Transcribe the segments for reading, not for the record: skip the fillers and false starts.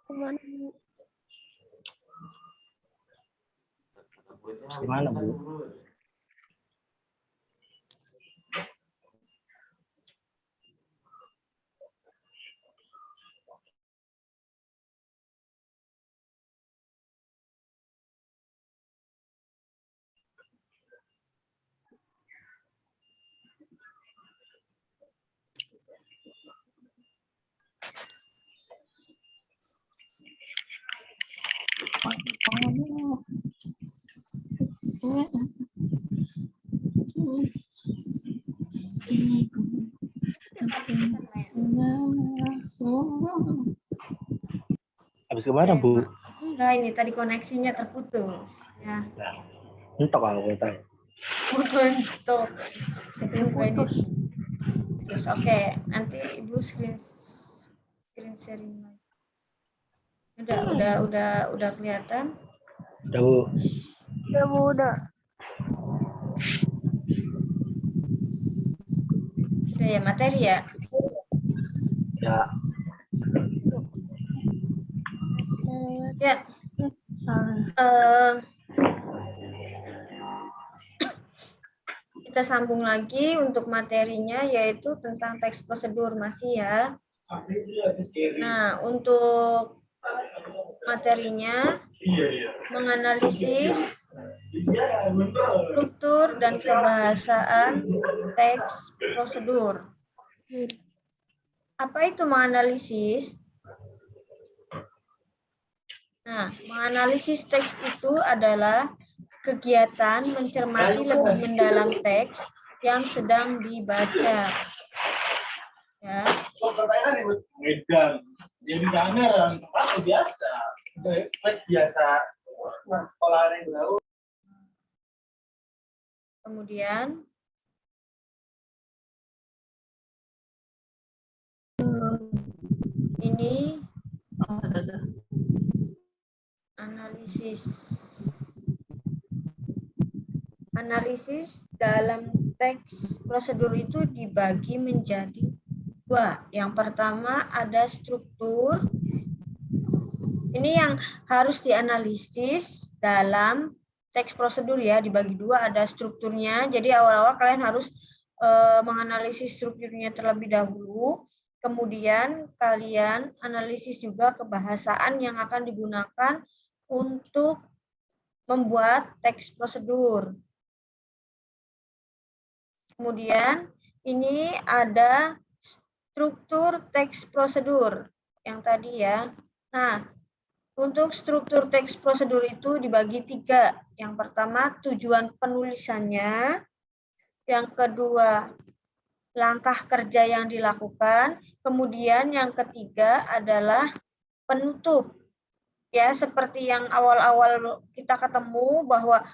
Gimana, Bu? Habis kemana, Bu? Enggak, ini tadi koneksinya terputus. Ya. Nah, entok kalau kita. Untuk terputus. Terus oke, nanti Ibu screen sharing lagi. Udah kelihatan? Udah, Bu. Udah. Sudah ya materi ya? Ya. Ya. Kita sambung lagi untuk materinya yaitu tentang teks prosedur masih ya. Nah, untuk materinya menganalisis struktur dan kebahasaan teks prosedur. Apa itu menganalisis? Nah, menganalisis teks itu adalah kegiatan mencermati lebih mendalam teks yang sedang dibaca. Ya. Jadi kamera tempat biasa. Biasa. Sekolah yang tahu. Kemudian ini analisis dalam teks prosedur itu dibagi menjadi dua. Yang pertama ada struktur. Ini yang harus dianalisis dalam teks prosedur ya, dibagi dua, ada strukturnya. Jadi awal-awal kalian harus menganalisis strukturnya terlebih dahulu. Kemudian kalian analisis juga kebahasaan yang akan digunakan untuk membuat teks prosedur. Kemudian ini ada struktur teks prosedur yang tadi ya. Nah, untuk struktur teks prosedur itu dibagi tiga. Yang pertama tujuan penulisannya, yang kedua langkah kerja yang dilakukan, kemudian yang ketiga adalah penutup. Ya, seperti yang awal-awal kita ketemu bahwa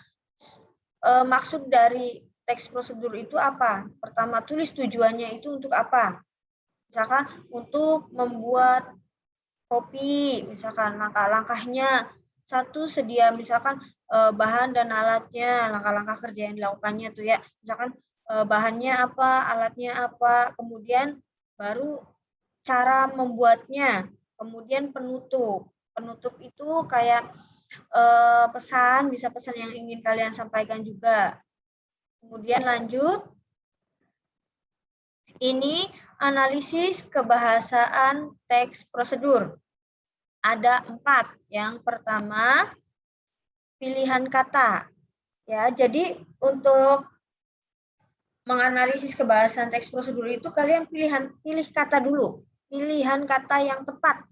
maksud dari teks prosedur itu apa? Pertama, tulis tujuannya itu untuk apa? Misalkan untuk membuat kopi, misalkan langkah-langkahnya. Satu, sedia misalkan bahan dan alatnya, langkah-langkah kerja yang dilakukannya tuh ya. Misalkan bahannya apa, alatnya apa, kemudian baru cara membuatnya, kemudian penutup. Penutup itu kayak pesan, bisa pesan yang ingin kalian sampaikan juga. Kemudian lanjut, ini analisis kebahasaan teks prosedur. Ada 4. Yang pertama, pilihan kata. Ya, jadi untuk menganalisis kebahasaan teks prosedur itu kalian pilih kata dulu, pilihan kata yang tepat.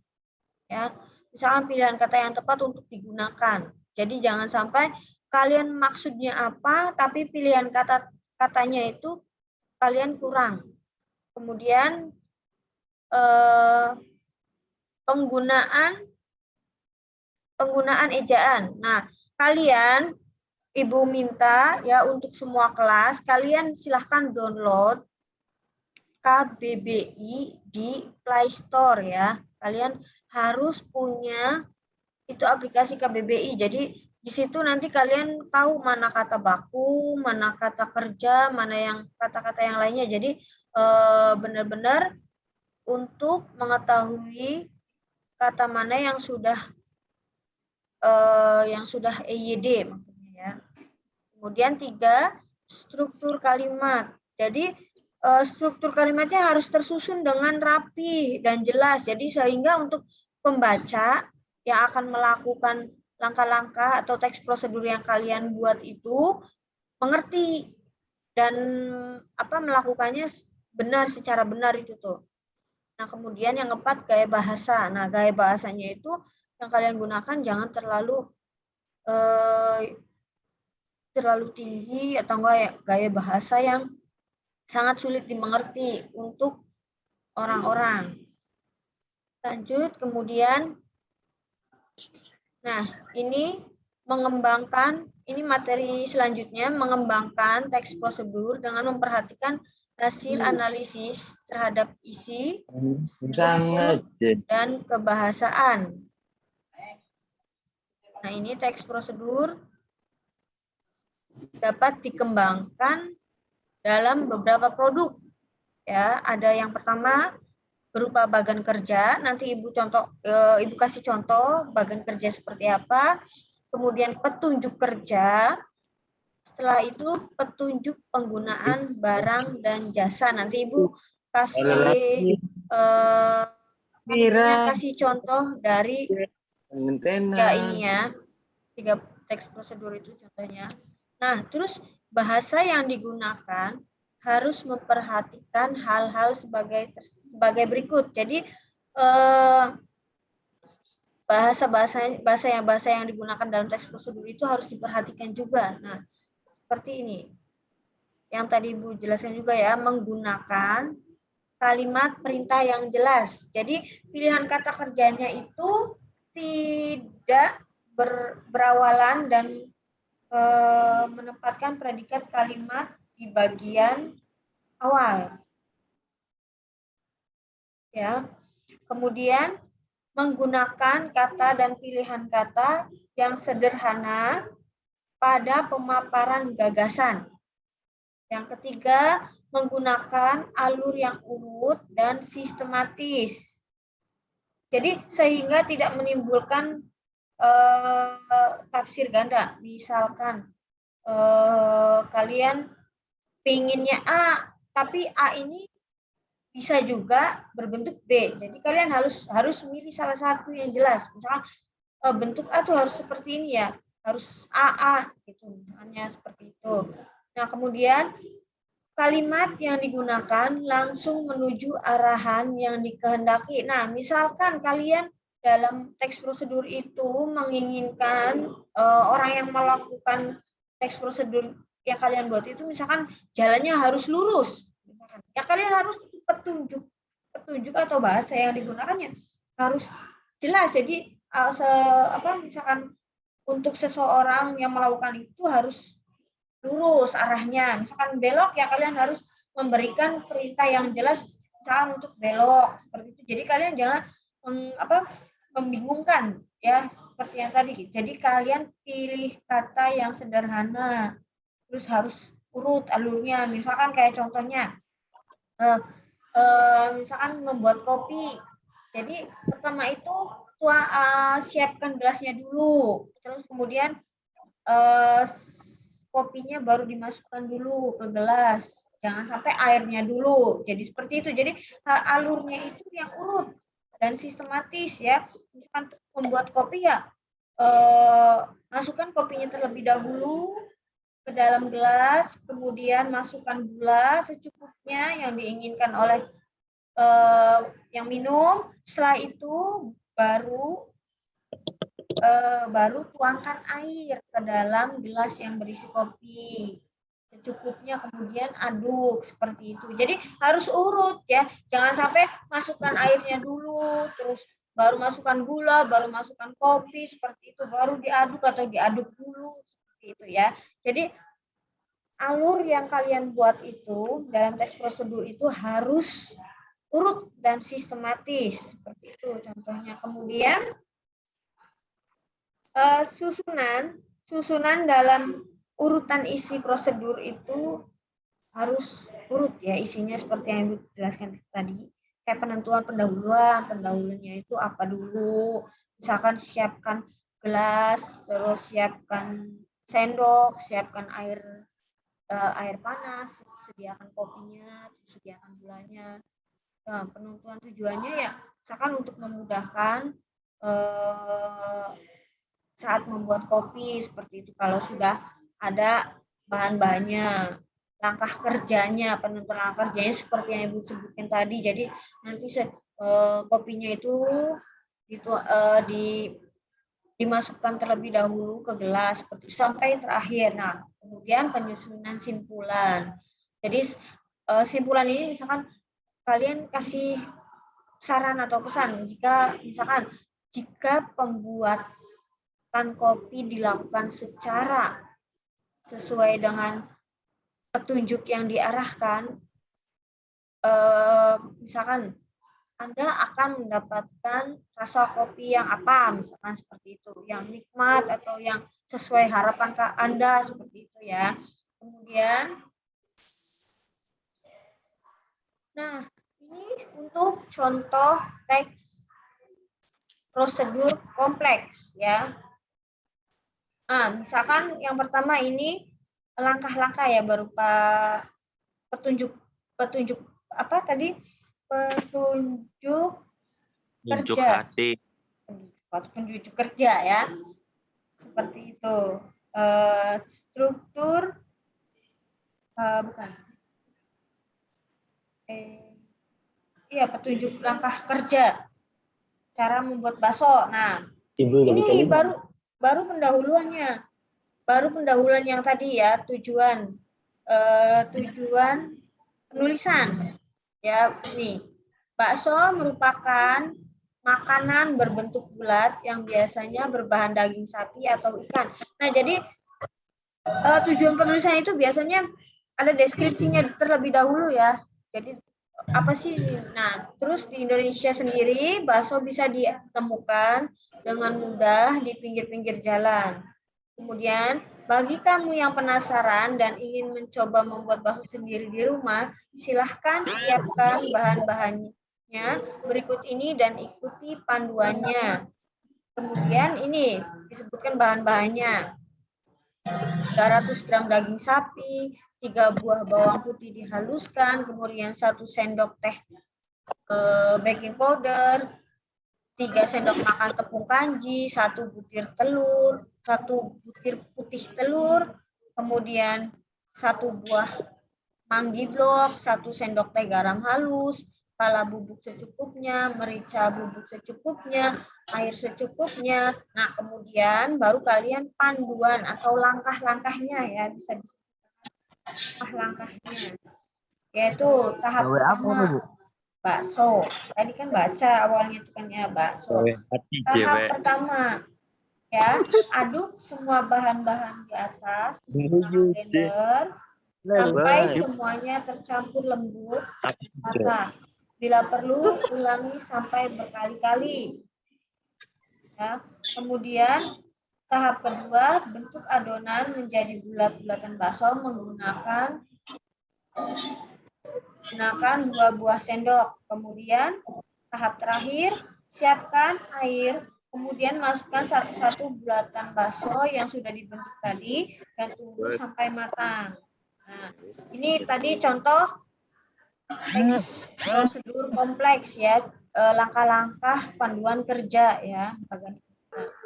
Ya, misalkan pilihan kata yang tepat untuk digunakan. Jadi jangan sampai kalian maksudnya apa, tapi pilihan katanya itu kalian kurang. Kemudian penggunaan ejaan. Nah, kalian Ibu minta ya untuk semua kelas kalian silahkan download KBBI di Play Store ya. Kalian harus punya itu aplikasi KBBI. Jadi di situ nanti kalian tahu mana kata baku, mana kata kerja, mana yang kata-kata yang lainnya. Jadi benar-benar untuk mengetahui kata mana yang sudah EYD maksudnya ya. Kemudian 3, struktur kalimat. Jadi struktur kalimatnya harus tersusun dengan rapi dan jelas. Jadi sehingga untuk pembaca yang akan melakukan langkah-langkah atau teks prosedur yang kalian buat itu mengerti dan melakukannya secara benar itu tuh. Nah, kemudian yang keempat, gaya bahasa. Nah, gaya bahasanya itu yang kalian gunakan jangan terlalu tinggi atau enggak gaya bahasa yang sangat sulit dimengerti untuk orang-orang. Lanjut, kemudian, nah ini ini materi selanjutnya, mengembangkan teks prosedur dengan memperhatikan hasil analisis terhadap isi dan kebahasaan. Nah, ini teks prosedur dapat dikembangkan dalam beberapa produk. Ya, ada yang pertama berupa bagan kerja. Nanti Ibu kasih contoh bagan kerja seperti apa. Kemudian petunjuk kerja. Setelah itu petunjuk penggunaan barang dan jasa. Nanti Ibu kasih kasih contoh dari 3 teks prosedur itu contohnya. Nah, terus bahasa yang digunakan harus memperhatikan hal-hal sebagai berikut. Jadi bahasa yang digunakan dalam teks prosedur itu harus diperhatikan juga. Nah, seperti ini. Yang tadi Ibu jelaskan juga ya, menggunakan kalimat perintah yang jelas. Jadi pilihan kata kerjanya itu tidak berawalan dan menempatkan predikat kalimat di bagian awal. Ya. Kemudian menggunakan kata dan pilihan kata yang sederhana pada pemaparan gagasan. Yang ketiga, menggunakan alur yang urut dan sistematis. Jadi sehingga tidak menimbulkan tafsir ganda. Misalkan kalian pinginnya A, tapi A ini bisa juga berbentuk B. Jadi kalian harus memilih salah satu yang jelas. Misalkan bentuk A itu harus seperti ini ya, harus AA gitu, misalnya seperti itu. Nah, kemudian kalimat yang digunakan langsung menuju arahan yang dikehendaki. Nah, misalkan kalian dalam teks prosedur itu menginginkan orang yang melakukan teks prosedur yang kalian buat itu misalkan jalannya harus lurus, misalkan. Ya kalian harus petunjuk atau bahasa yang digunakannya harus jelas. Jadi misalkan untuk seseorang yang melakukan itu harus lurus arahnya. Misalkan belok ya kalian harus memberikan perintah yang jelas misalkan untuk belok seperti itu. Jadi kalian jangan membingungkan ya seperti yang tadi. Jadi kalian pilih kata yang sederhana, terus harus urut alurnya. Misalkan kayak contohnya, misalkan membuat kopi. Jadi pertama itu siapkan gelasnya dulu, terus kemudian kopinya baru dimasukkan dulu ke gelas. Jangan sampai airnya dulu. Jadi seperti itu. Jadi alurnya itu yang urut dan sistematis ya. Misalkan membuat kopi ya masukkan kopinya terlebih dahulu ke dalam gelas, kemudian masukkan gula secukupnya yang diinginkan oleh yang minum. Setelah itu baru tuangkan air ke dalam gelas yang berisi kopi secukupnya, kemudian aduk seperti itu. Jadi harus urut ya, jangan sampai masukkan airnya dulu terus baru masukkan gula, baru masukkan kopi seperti itu, baru diaduk atau diaduk dulu seperti itu ya. Jadi alur yang kalian buat itu dalam teks prosedur itu harus urut dan sistematis seperti itu contohnya. Kemudian susunan dalam urutan isi prosedur itu harus urut ya, isinya seperti yang Ibu jelaskan tadi. kayak penentuan pendahuluannya itu apa dulu. Misalkan siapkan gelas, terus siapkan sendok, siapkan air panas, sediakan kopinya, terus sediakan gulanya. Nah, penentuan tujuannya ya misalkan untuk memudahkan saat membuat kopi seperti itu. Kalau sudah ada bahan-bahannya, langkah kerjanya, penentuan langkah kerjanya seperti yang Ibu sebutkan tadi. Jadi nanti kopinya itu dimasukkan terlebih dahulu ke gelas seperti sampai terakhir. Nah, kemudian penyusunan simpulan. Jadi simpulan ini misalkan kalian kasih saran atau pesan jika pembuatan kopi dilakukan secara sesuai dengan petunjuk yang diarahkan, misalkan Anda akan mendapatkan rasa kopi yang apa, misalkan seperti itu, yang nikmat atau yang sesuai harapan Anda seperti itu ya. Kemudian, nah ini untuk contoh teks prosedur kompleks ya. Nah, misalkan yang pertama ini langkah-langkah ya berupa petunjuk apa tadi? Petunjuk kerja. Petunjuk kerja ya. Seperti itu. Struktur bukan. Iya, petunjuk langkah kerja. Cara membuat bakso. Nah, ini baru pendahuluannya. Baru pendahuluan yang tadi ya, tujuan penulisan. Ya, nih. Bakso merupakan makanan berbentuk bulat yang biasanya berbahan daging sapi atau ikan. Nah, jadi tujuan penulisan itu biasanya ada deskripsinya terlebih dahulu ya. Jadi apa sih ini? Nah, terus di Indonesia sendiri bakso bisa ditemukan dengan mudah di pinggir-pinggir jalan. Kemudian, bagi kamu yang penasaran dan ingin mencoba membuat bakso sendiri di rumah, silahkan siapkan bahan-bahannya berikut ini dan ikuti panduannya. Kemudian ini disebutkan bahan-bahannya. 300 gram daging sapi, 3 buah bawang putih dihaluskan, kemudian 1 sendok teh baking powder, 3 sendok makan tepung kanji, 1 butir telur, 1 butir putih telur, kemudian 1 buah manggi blok, 1 sendok teh garam halus, pala bubuk secukupnya, merica bubuk secukupnya, air secukupnya. Nah, kemudian baru kalian panduan atau langkah-langkahnya ya, bisa langkah-langkahnya. Yaitu tahap pertama bakso. Tadi kan baca awalnya itu kan ya bakso. Tahap pertama ya, aduk semua bahan-bahan di atas menggunakan blender sampai semuanya tercampur lembut rata. Bila perlu ulangi sampai berkali-kali. Ya. Kemudian tahap kedua, bentuk adonan menjadi bulat-bulatan bakso menggunakan 2 buah sendok. Kemudian tahap terakhir, siapkan air, kemudian masukkan satu-satu bulatan bakso yang sudah dibentuk tadi dan tunggu sampai matang. Nah, ini tadi contoh teks prosedur kompleks ya, langkah-langkah panduan kerja ya.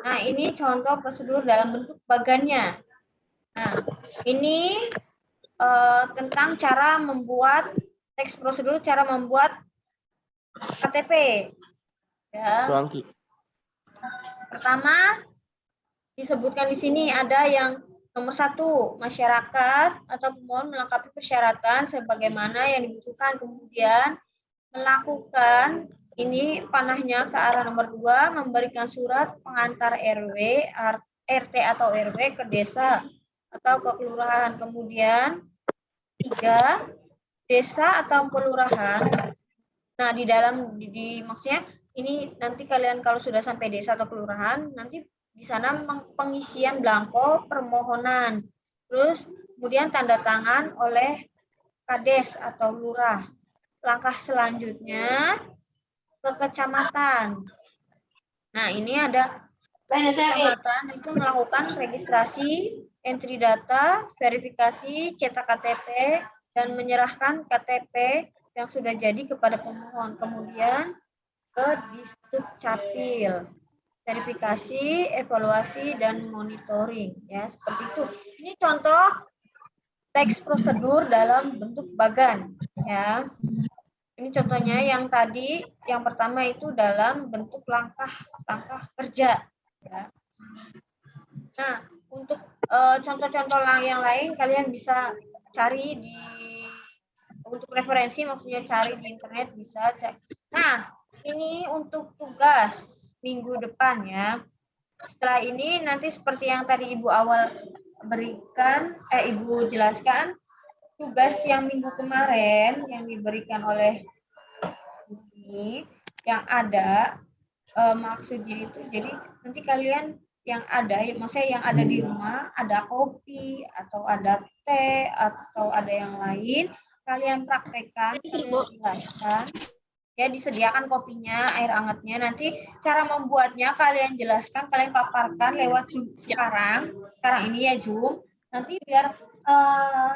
Nah, ini contoh prosedur dalam bentuk bagannya. Nah, ini tentang cara membuat teks prosedur, cara membuat KTP. Ya. Pertama, disebutkan di sini ada yang nomor 1, masyarakat atau pemohon melengkapi persyaratan sebagaimana yang dibutuhkan. Kemudian melakukan ini panahnya ke arah nomor 2, memberikan surat pengantar RW, RT atau RW ke desa atau ke kelurahan. Kemudian 3, desa atau kelurahan. Nah, di dalam maksudnya ini nanti kalian kalau sudah sampai desa atau kelurahan, nanti di sana pengisian belangko permohonan. Terus kemudian tanda tangan oleh Kades atau lurah. langkah selanjutnya ke kecamatan. Nah, ini ada kecamatan itu melakukan registrasi, entry data, verifikasi, cetak KTP, dan menyerahkan KTP yang sudah jadi kepada pemohon. Kemudian ke Disdukcapil, verifikasi, evaluasi, dan monitoring. Ya, seperti itu. Ini contoh teks prosedur dalam bentuk bagan. Ya. Ini contohnya yang tadi, yang pertama itu dalam bentuk langkah kerja. Ya. Nah, untuk contoh-contoh yang lain kalian bisa cari untuk referensi, maksudnya cari di internet bisa cek. Nah, ini untuk tugas minggu depan ya. Setelah ini nanti seperti yang tadi Ibu awal Ibu jelaskan, tugas yang minggu kemarin yang diberikan oleh ini yang ada maksudnya itu, jadi nanti kalian yang ada, maksudnya yang ada di rumah, ada kopi atau ada teh atau ada yang lain, kalian praktekkan, jelaskan, ya disediakan kopinya, air hangatnya, nanti cara membuatnya kalian jelaskan, kalian paparkan lewat Zoom sekarang ini ya Zoom, nanti biar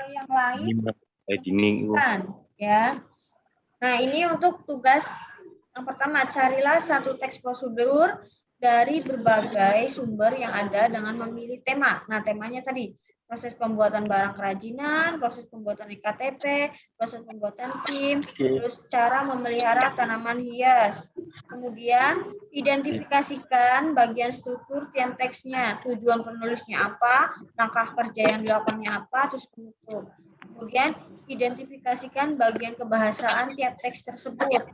yang lain kan, ya. Nah, ini untuk tugas yang pertama, carilah satu teks prosedur dari berbagai sumber yang ada dengan memilih tema. Nah, temanya tadi, proses pembuatan barang kerajinan, proses pembuatan EKTP, proses pembuatan SIM, terus cara memelihara tanaman hias. Kemudian, identifikasikan bagian struktur tiap teksnya, tujuan penulisnya apa, langkah kerja yang dilakukannya apa, terus penutup. Kemudian, identifikasikan bagian kebahasaan tiap teks tersebut.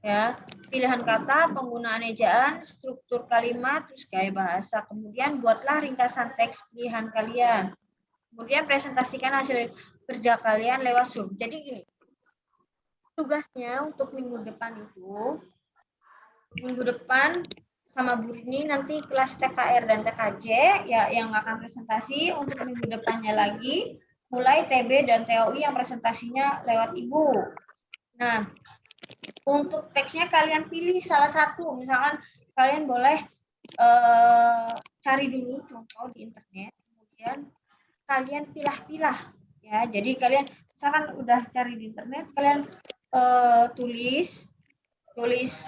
Ya, pilihan kata, penggunaan ejaan, struktur kalimat, terus gaya bahasa. Kemudian buatlah ringkasan teks pilihan kalian. Kemudian presentasikan hasil kerja kalian lewat Zoom. Jadi gini, tugasnya untuk minggu depan itu, minggu depan sama Bu Rini nanti kelas TKR dan TKJ ya yang akan presentasi. Untuk minggu depannya lagi, mulai TB dan TOI yang presentasinya lewat Ibu. Nah, untuk teksnya kalian pilih salah satu, misalkan kalian boleh cari dulu contoh di internet, kemudian kalian pilah-pilah ya. Jadi kalian misalkan udah cari di internet, kalian tulis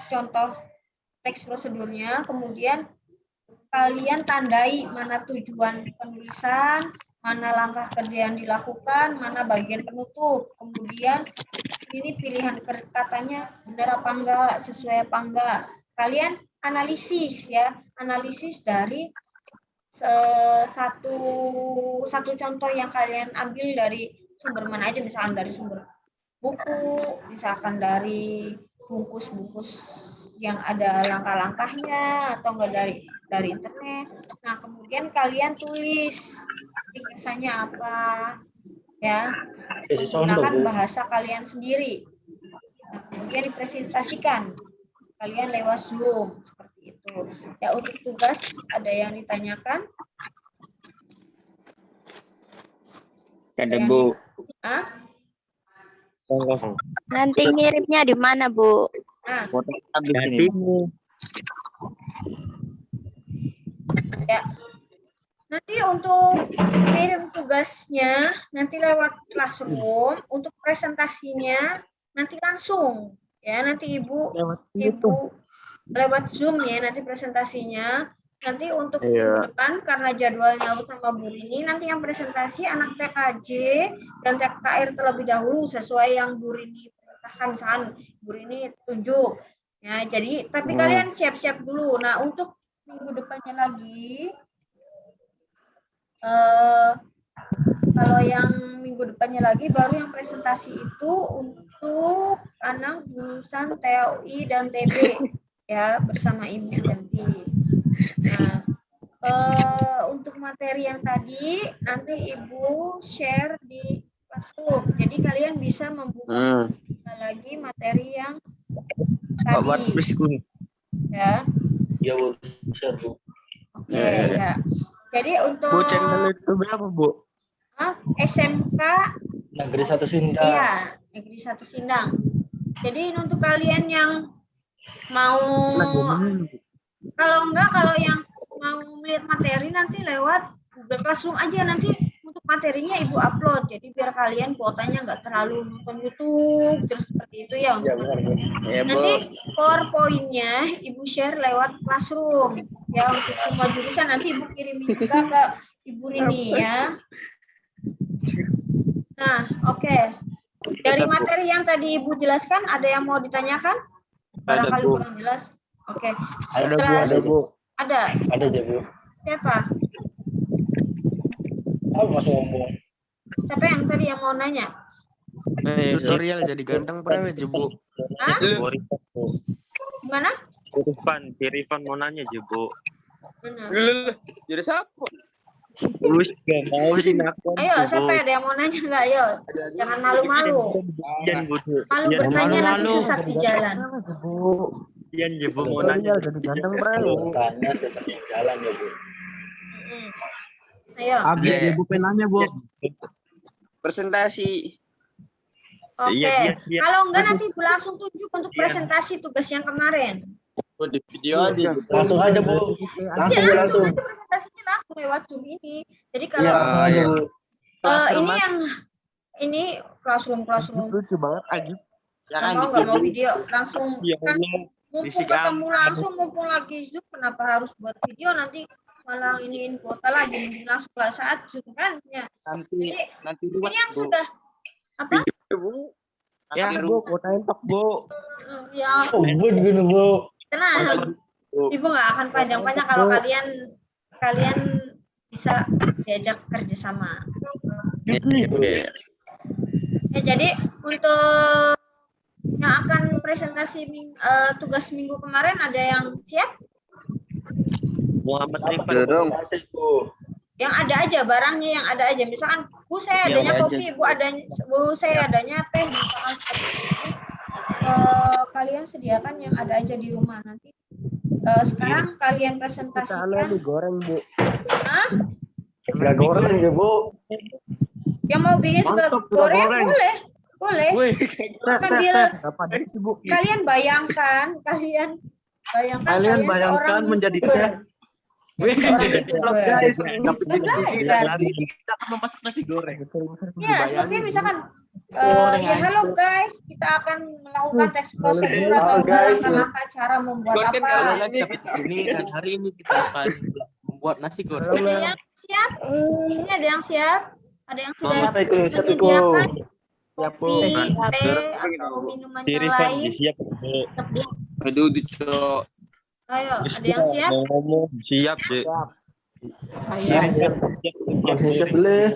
contoh teks prosedurnya, kemudian kalian tandai mana tujuan penulisan, mana langkah kerja yang dilakukan, mana bagian penutup, kemudian ini pilihan katanya benar apa enggak, sesuai apa enggak. Kalian analisis ya, analisis dari satu contoh yang kalian ambil dari sumber mana aja, misalkan dari sumber buku, misalkan dari bungkus-bungkus yang ada langkah-langkahnya, atau enggak dari internet. Nah, kemudian kalian tulis ringkasannya apa, ya, menggunakan bahasa kalian sendiri. Nah, kemudian dipresentasikan kalian lewat Zoom seperti itu. Ya, untuk tugas ada yang ditanyakan? Ada Bu. Nanti ngirimnya di mana, Bu? Nah, Nanti ya. Nanti untuk kirim tugasnya nanti lewat Classroom, untuk presentasinya nanti langsung ya, nanti Ibu lewat Zoom ya nanti presentasinya. Nanti untuk minggu depan karena jadwalnya sama Bu Rini, nanti yang presentasi anak TKJ dan TKR terlebih dahulu sesuai yang Bu Rini perintahkan, misalkan Bu Rini tunjuk ya. Jadi tapi kalian siap-siap dulu. Nah, untuk minggu depannya lagi, kalau yang minggu depannya lagi baru yang presentasi itu untuk anak jurusan TOI dan TB ya bersama Ibu nanti. Nah, untuk materi yang tadi nanti Ibu share di Classroom. Jadi kalian bisa membuka lagi materi yang tadi. Ya. Ya, Bu. Share, Bu. Oke, ya. Jadi untuk Bu, channel itu berapa, Bu? SMK Negeri 1 Sunda. Iya, Negeri 1 Sindang. Jadi untuk kalian yang mau, kalau yang mau melihat materi nanti lewat Google Classroom aja, nanti untuk materinya Ibu upload. Jadi biar kalian kuotanya nggak terlalu nonton YouTube terus seperti itu ya untuk materinya. Ya, Bu. Nanti PowerPoint-nya Ibu share lewat Classroom. Ya untuk semua jurusan nanti Ibu kirimin juga ke Ibu Rini ya. Nah, oke. Dari materi yang tadi Ibu jelaskan, ada yang mau ditanyakan? Barangkali Bu. kurang jelas. Oke. Ada Bu, Setelah- ada Bu. Ada. Ada aja Bu. Siapa? Apa Mas ngomong? Siapa yang tadi yang mau nanya? Tutorial jadi ganteng pernah aja, Bu. Hah? Gimana? Si Rifan mau nanya aja, Bu. Mana? Jadi siapa? Terus gak mau sih nakon. Ayo, siapa ada yang mau nanya nggak? Ayo, jangan malu-malu. Malu bertanya nanti sesat di jalan. Ian ya, Bu, mau nanya. Jadi ganteng tanya tetap yang jalan ya Bu. Ayo. Iya. Bu penanya, Bu. Presentasi. Oke. Iya. Kalau enggak nanti langsung tunjuk untuk presentasi tugas yang kemarin. Di video aja. Langsung aja Bu. Langsung Iya, Bu, langsung. nanti presentasinya langsung lewat Zoom ini. Jadi Iya, kalau langsung aja Bu. ini classroom. Lucu banget, Agi. Nggak mau video langsung Ya kan Allah. mumpung Fisik ketemu langsung, mumpung lagi Zoom, kenapa harus buat video nanti malah iniin kuota lagi, mending langsung lah saat Zoom kan ya. Nanti Ini yang sudah apa? Ya, Bu, kuotain tok, Bu. Ya, Oh, Bu gini Bu. tenang. Ibu nggak akan panjang-panjang kalau kalian bisa diajak kerjasama. Ya, jadi untuk yang akan presentasi tugas minggu kemarin ada yang siap? Muhammad Rifan. Dorong. Kasih Bu. Yang ada aja barangnya, yang ada aja. Misalkan Bu saya Yang adanya ada kopi, Bu saya adanya teh, misalkan seperti itu. Kalian sediakan yang ada aja di rumah nanti. Sekarang kalian presentasikan. digoreng, Bu. Hah? Sega goreng ya Bu. Yang mau bikin sega Mantap, sega goreng goreng. boleh. Sambil Apa ada sih, Bu? kalian bayangkan Kalian kalian bayangkan seorang menjadi YouTuber. chef. Jadi seorang guys. YouTuber. Belajar. Kita akan memasak nasi goreng. Ya, seperti misalkan ya halo guys, kita akan melakukan tes prosedur atau guys. melaksanakan cara membuat Konten apa. kalian ini kita. Hari ini kita akan membuat nasi goreng. Ada yang siap? Ini ada yang siap? Ada yang sudah Apa itu siap itu? menyediakan Ya, Bu. kopi, teh, atau minuman Si yang Rifan lain? siap, Bu. Aduh, Cok. Ayo, ada yang siap? Mau ngomong siap, Je. Si Ayo, Rifan Langsung siap beli.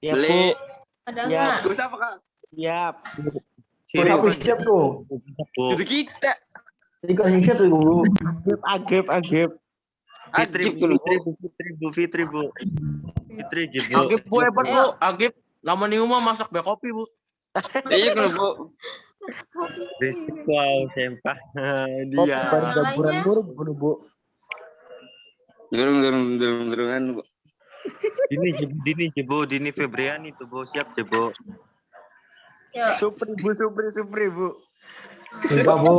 Ya, Beli. Bu. ada Ya. nggak? Terus apa, Kang? Siap. Si Bu, aku Rifan siap tuh. Bu. Itu kita. Jadi kalau yang siap tuh Bu. Agep. Fitri, Ajib dulu. Fitri, Bu. Fitri, Je, Bu. Agep, Bu, hebat, Bu. Agep. Lama nih rumah masak bek kopi, Bu. Iya, kalau Bu. Wow, sempah. Dia. Yang lainnya? Bu. Dorong-dorongan, Bu. Dini, Je, Bu. Dini Febriani tuh, Bu. Siap, Je, Bu. Yuk. Supri, Bu. Sumpah Bu.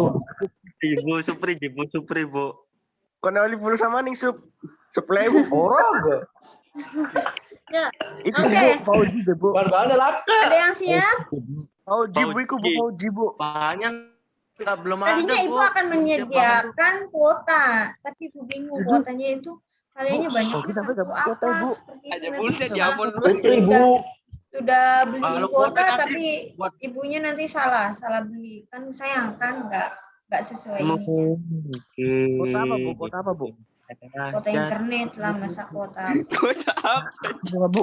Ibu Supri, Je, Bu. Supri, Bu. Kena oli puluh sama nih, Sup. Seplewu. Orang enggak? Ya, Itu, Oke. Bu. Fauji, deh, Bu. Bahan-bahannya laka. ada yang siap? Fauji, Bu. Iku, Bu. Fauji, Bu. Banyak. Belum Tadinya Ibu akan menyediakan kuota, tapi Ibu bingung kuotanya itu kayaknya banyak. kita nggak dapat kuota, apa Bu. seperti Aja itu bullshit, nanti ya ampun. Putri Bu. sudah beli Kalau kuota kuota nanti tapi buat- ibunya nanti salah beli, kan sayang kan nggak sesuai ini. Oke. Kota apa, Bu? Kuota internet lah, masa kuota. Kota apa? Coba, Bu.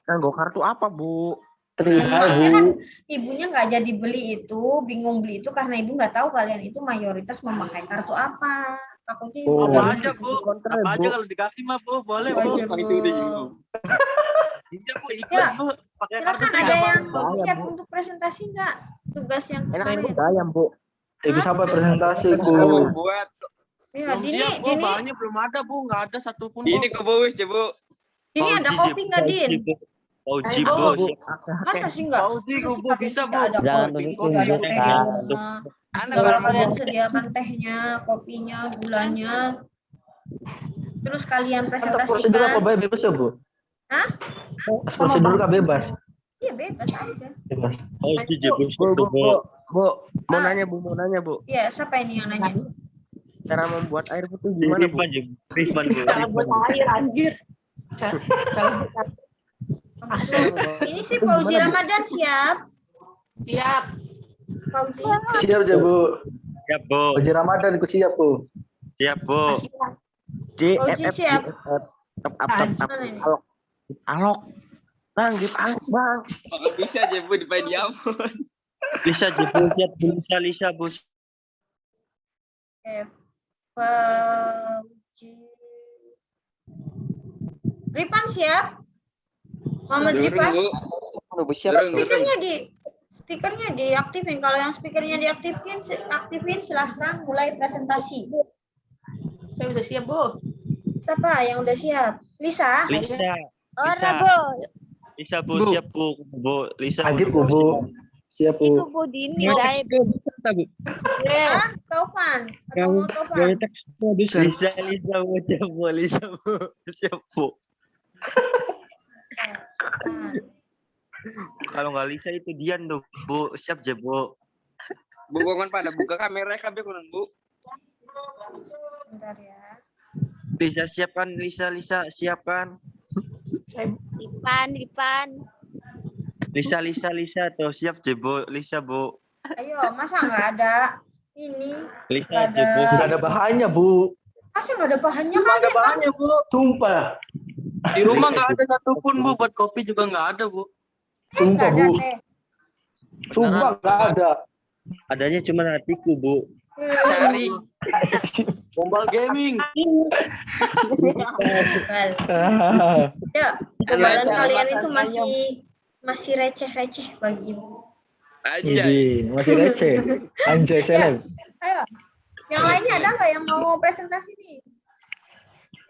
Kanggo kartu apa, Bu? Maksudnya kan ibunya nggak jadi beli itu, bingung beli itu karena ibu nggak tahu kalian itu mayoritas memakai kartu apa. Takutnya ibu Oh. nggak Apa beli. aja, Bu. Apa Apa aja aja kalau dikasih mah, Bu. Boleh, Apa Bu. aja, Itu udah bingung. Iya, Bu. Ya. Ikut, Bu. Pakai kartu Silakan, teh ada apa? yang Bahaya, siap Bu. untuk presentasi nggak? Tugas yang Enak ini kemarin. ayam, Bu. Ibu sabar presentasi Bu. Buat. Ya, Belum Dini, siap, Bu. Dini, Bahannya belum ada, Bu. Nggak ada satupun, Bu. Ini ke bawah, coba. Dini ada Fauji, kopi Je, nggak, Fauji, Din? Bu. Pauji Ayo, Bu. Bu. Siap. Masa sih enggak? Pauji, Bu, bisa, Bu. Ada Jangan kopi, begitu, nggak ada Bu. teh di Kak. rumah. Anak Kalau orang kalian sediakan tehnya, kopinya, gulanya, terus kalian Kan prosedur apa presentasikan. bebas ya Bu? Hah? Prosedur kan bebas. Iya bebas aja. Bebas. Pauji Bu. Bu, Siap Bu, Bu. Bu, Bu. Mau Ah. nanya, Bu, mau nanya, Bu. Iya, siapa ini yang nanya? Cara membuat air putih gimana, Bu? Rifan Jibu. Rifan Bu. Cara buat Rifan. air anjir. Cara buat Ini sih Fauzi Ramadan siap. siap. Fauzi. Siap aja Bu. Siap Bu. Haji Ramadan aku siap Bu. Siap Bu. Fauzi siap. Mana ini? Alok. Bang, give alok, Bang. Nggak bisa aja Bu dipakai diam. Lisa Jibu. Siap Bu. Lisa Bu. Oke. Fauzi. Rifan siap? Muhammad Durung, Rifan? Bu. Durung. Speakernya diaktifin. Kalau yang speakernya aktifin silahkan mulai presentasi. Saya udah siap, Bu. Siapa yang udah siap? Lisa? Lisa. Ora Bu. Lisa Bu. Siap Bu. Bu. Lisa. Agib Bu. Siap Itu Bu. Bu Dini Daib. Hah? Taufan? Atau mau Taufan? Lisa. Lisa Bu. Siap Bu. Lisa Bu. Siap Bu. Kalau nggak Lisa itu Dian tuh Bu. Siap aja Bu. Bu kongon pada buka kamera kabeh konon Bu. Bentar ya. Lisa siapkan. Lisa siapkan. Dipan. Lisa tuh siap aja Bu. Lisa Bu. Ayo, masa nggak ada ini? Lisa Nggak aja Bu. Sudah ada bahannya Bu. Masa nggak ada bahannya Ada kalian? bahannya Bu. Sumpah. Di rumah nggak ada satupun, Bu. Buat kopi juga nggak ada, Bu. Sumpah Nggak ada Bu. teh. Sumpah nggak ada. Adanya cuma hatiku Bu. Cari. Gombal gaming. Ya, jualan Ayo, kalian itu masih receh-receh bagimu. Aja. Ini masih receh. Anjay seleb. Ayo, yang lainnya ada nggak yang mau presentasi nih?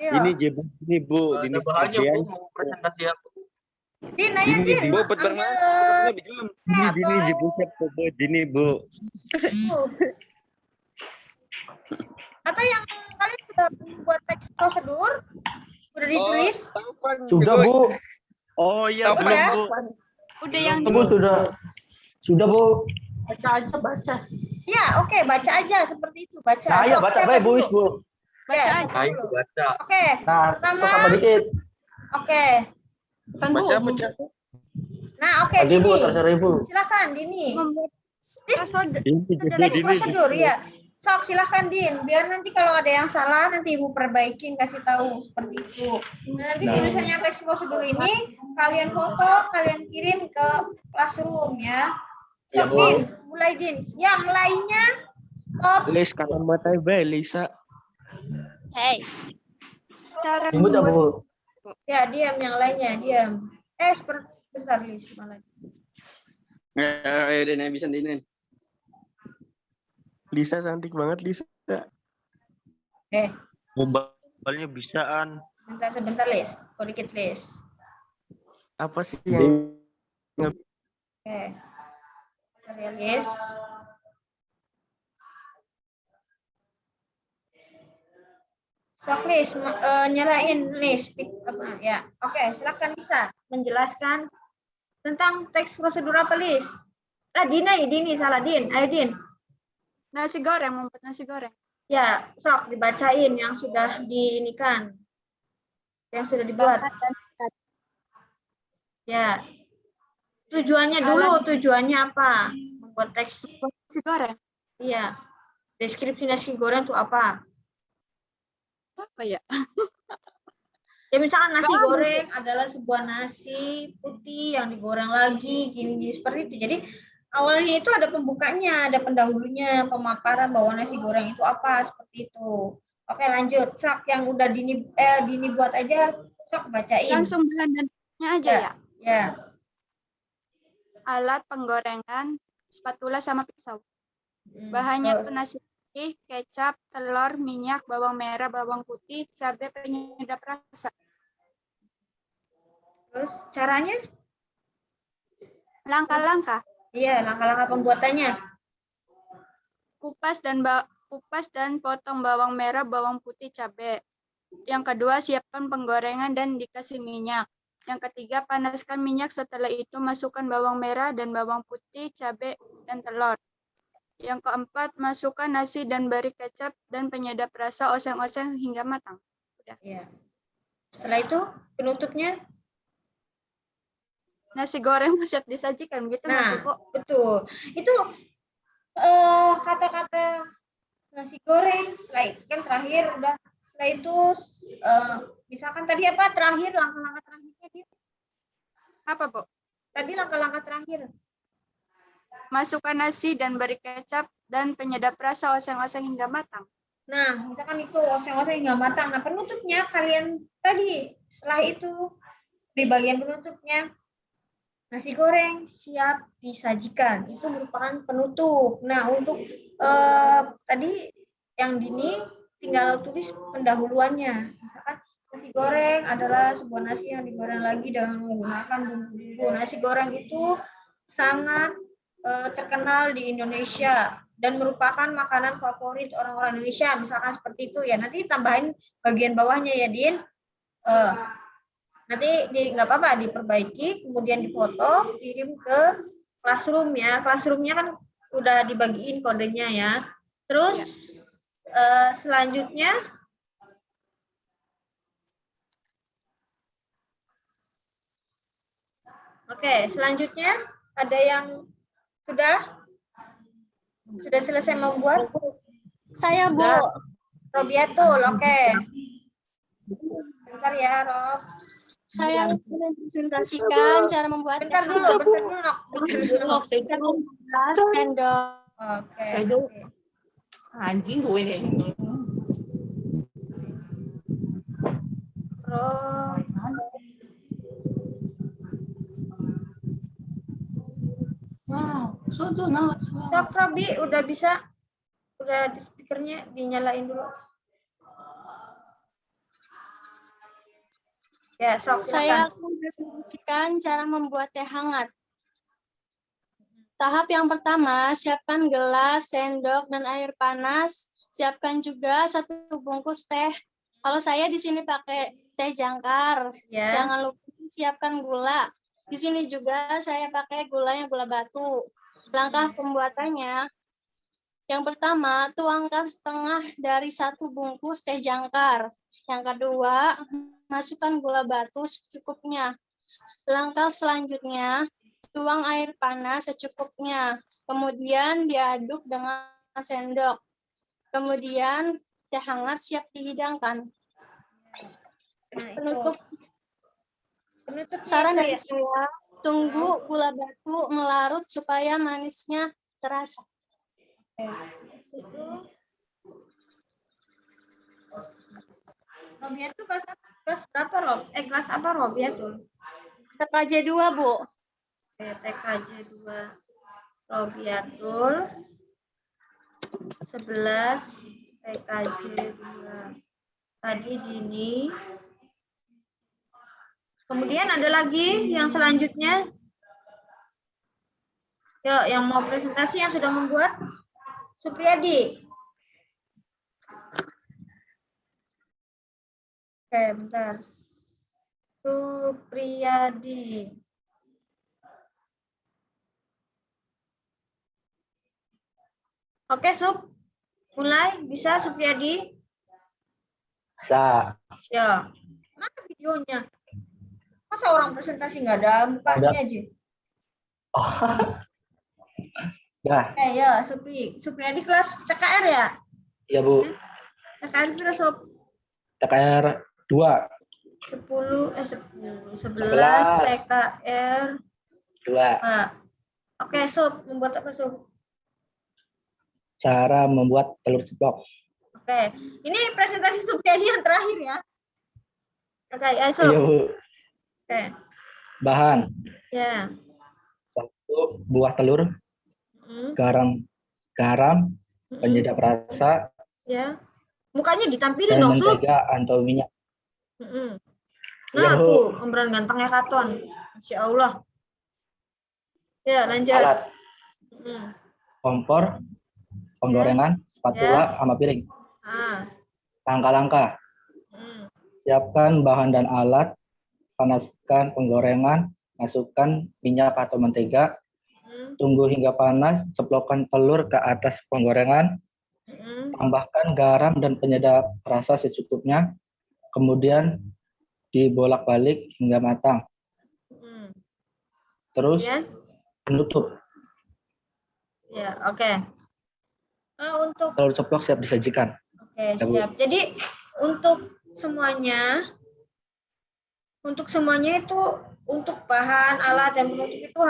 Ayo. Ini aja Bu. Ini Bu. Ini Bahannya, Febrian. Bu, mau presentasi apa? Din, ayo Din. Bu bet bareng. Ambil Di dalam. Ini aja Bu. Siap Bu. Ini Bu. tuh. Atau yang kalian sudah buat teks prosedur? Sudah ditulis? Taufan. Sudah Bu. Oh iya Tahu belum ya? Bu. Udah yang Bu sudah. Sudah Bu. Baca aja, baca. Ya, oke, baca aja seperti itu. Baca. Nah, ayo Sok, baca siapa baik Bu. dulu? Wis, Bu. Baca aja. aja. Ayo baca. Oke, Nah, Sama. sok apa dikit. oke. Kan Bu. Baca. Nah, oke, Oke Bu, Dini. terserah Ibu. Silakan, Dini. membuat prosedur. Ini Ada Bu. lagi Ini. prosedur ya. Sok, silakan Din. Biar nanti kalau ada yang salah, nanti Ibu perbaikin, kasih tahu seperti itu. Nah, nanti Nah. tulisannya teks prosedur ini, kalian foto, kalian kirim ke classroom ya. Ya, Sok, Bu. Din. Mulai, Din. Yang lainnya, stop. Les kata mata Lisa. Hey. Cara Ibu coba Bu. Ya, diam yang lainnya, diam. Bentar, Lis. Malah. Ayo Den, bisa Din. Lisa cantik banget, Lisa. Mobilnya bisaan. Sebentar, Lis. Sedikit, Lis. Apa sih yang Oke. Bentar ya, Lis. Sok, Lis. Nyalain, Lis. Apa, ya. Oke, silakan Lisa menjelaskan tentang teks prosedur apa, Lis? Dini, salah, Din. Ayo, Din. nasi goreng, membuat nasi goreng. Ya, sok dibacain yang sudah diinikan. Yang sudah dibuat. Ya. Tujuannya dulu, tujuannya apa? Membuat teks. Nasi goreng. Iya. Deskripsi nasi goreng itu apa? Apa ya? Ya misalkan nasi goreng adalah sebuah nasi putih yang digoreng lagi, gini seperti itu. Jadi awalnya itu ada pembukanya, ada pendahulunya, pemaparan bahwa nasi goreng itu apa, seperti itu. Oke, lanjut. Sok yang udah Dini buat aja, sok bacain. Langsung bahan-bahannya aja ya. Ya. Alat penggorengan, spatula sama pisau. Bahannya itu nasi putih, kecap, telur, minyak, bawang merah, bawang putih, cabai, penyedap rasa. Terus caranya? Langkah-langkah. Iya, langkah-langkah pembuatannya. Kupas dan potong bawang merah, bawang putih, cabai. Yang kedua, siapkan penggorengan dan dikasih minyak. Yang ketiga, panaskan minyak. Setelah itu, masukkan bawang merah dan bawang putih, cabai, dan telur. Yang keempat, masukkan nasi dan beri kecap dan penyedap rasa, oseng-oseng hingga matang. Udah. Iya. Setelah itu, penutupnya. Nasi goreng siap disajikan, gitu nggak sih, Nah, Kok? betul. Itu kata-kata nasi goreng. Setelah itu kan terakhir udah. Setelah itu, misalkan tadi apa terakhir, langkah-langkah terakhirnya dia. Apa, Bu? Tadi langkah-langkah terakhir. Masukkan nasi dan beri kecap dan penyedap rasa, oseng-oseng hingga matang. Nah, misalkan itu oseng-oseng hingga matang. Nah, penutupnya kalian tadi setelah itu di bagian penutupnya nasi goreng siap disajikan. Itu merupakan penutup. Nah, untuk tadi yang Dini tinggal tulis pendahuluannya. Misalkan nasi goreng adalah sebuah nasi yang digoreng lagi dengan menggunakan bumbu-bumbu. Nasi goreng itu sangat terkenal di Indonesia dan merupakan makanan favorit orang-orang Indonesia. Misalkan seperti itu ya. Nanti tambahin bagian bawahnya ya, Din. Nanti nggak apa-apa diperbaiki, kemudian dipoto, kirim ke classroom ya. Classroomnya kan udah dibagiin kodenya ya. Terus selanjutnya selanjutnya ada yang sudah selesai membuat? Saya, Bu. Robiatul, oke. Bentar ya, Rob. Saya presentasikan cara membuat Bentar dulu. sendok. Oke. Sendok. Anjing gue ini. Rob. Wow, sudah nah. Sok, Robi, udah bisa? Udah di speakernya dinyalain dulu. Ya, sok. Saya Silakan. akan presentasikan cara membuat teh hangat. Tahap yang pertama, siapkan gelas, sendok, dan air panas. Siapkan juga 1 bungkus teh. Kalau saya di sini pakai teh jangkar. Ya. Jangan lupa siapkan gula. Di sini juga saya pakai gulanya gula batu. Langkah pembuatannya, yang pertama, tuangkan setengah dari 1 bungkus teh jangkar. Yang kedua, masukkan gula batu secukupnya. Langkah selanjutnya, tuang air panas secukupnya. Kemudian diaduk dengan sendok. Kemudian teh hangat siap dihidangkan. Penutup. Saran dari saya, tunggu gula batu melarut supaya manisnya terasa. Robiatul kelas berapa, Rob? Kelas apa Robiatul? TKJ 2, Bu. TKJ 2. Robiatul 11 TKJ 2. Tadi Dini. Kemudian ada lagi yang selanjutnya. Yuk, yang mau presentasi yang sudah membuat? Supriyadi. Oke, bentar. Supriyadi. Oke, Sup. Mulai, bisa Supriyadi? Bisa. Ya. Mana videonya? Masa orang presentasi nggak ada mukanya aja? Oh. Ya. Ya, Supriyadi kelas CKR ya? Iya, Bu. CKR berapa, Sob? TKR 2. 11 TKR 2. Oke, Sob, membuat apa, Sob? Cara membuat telur ceplok. Oke, ini presentasi Supriyadi yang terakhir ya. Oke, ya, Sob. Iya, Bu. Oke. Bahan. Ya. 1 buah telur, garam, penyedap rasa, ya. Mukanya ditampilin dan dong, Sob. mentega atau minyak. Nah, Ya, Bu. tuh, pemberan gantengnya Katon. Insya Allah. Ya, lanjut. alat, Hmm. kompor, penggorengan, spatula, sama piring. Ah. Langkah-langkah, Hmm. siapkan bahan dan alat, panaskan penggorengan, masukkan minyak atau mentega, Hmm. tunggu hingga panas, ceplokkan telur ke atas penggorengan, Hmm. tambahkan garam dan penyedap rasa secukupnya, kemudian dibolak-balik hingga matang. Hmm. Terus Kemudian? penutup. Ya, oke. Untuk Telur ceplok siap disajikan. Oke, Ya, Bu. siap. Jadi untuk semuanya itu untuk bahan, alat dan penutup itu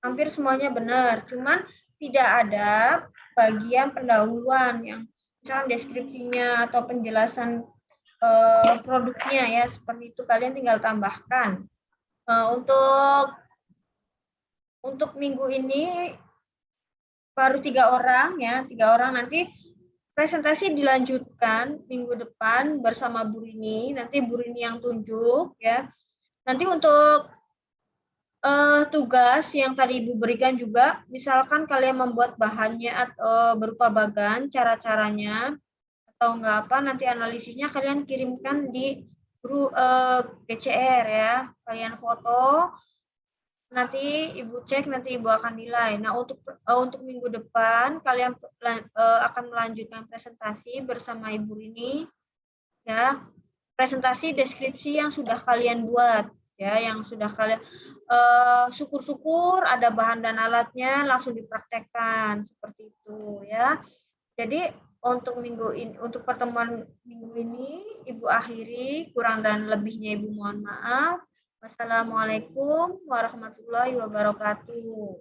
hampir semuanya benar. Cuman tidak ada bagian pendahuluan yang misalnya deskripsinya atau penjelasan produknya ya, seperti itu kalian tinggal tambahkan. Untuk minggu ini baru 3 orang ya, 3 orang. Nanti presentasi dilanjutkan minggu depan bersama Bu Rini. Nanti Bu Rini yang tunjuk ya. Nanti untuk tugas yang tadi Ibu berikan juga, misalkan kalian membuat bahannya atau berupa bagan, cara-caranya atau enggak apa, nanti analisisnya kalian kirimkan di grup PCR ya. Kalian foto, nanti Ibu cek, nanti Ibu akan nilai. Nah, untuk minggu depan kalian akan melanjutkan presentasi bersama Ibu Rini ya. Presentasi deskripsi yang sudah kalian buat ya, yang sudah kalian syukur-syukur ada bahan dan alatnya langsung dipraktekkan seperti itu ya. Jadi untuk pertemuan minggu ini Ibu akhiri, kurang dan lebihnya Ibu mohon maaf. Wassalamualaikum warahmatullahi wabarakatuh.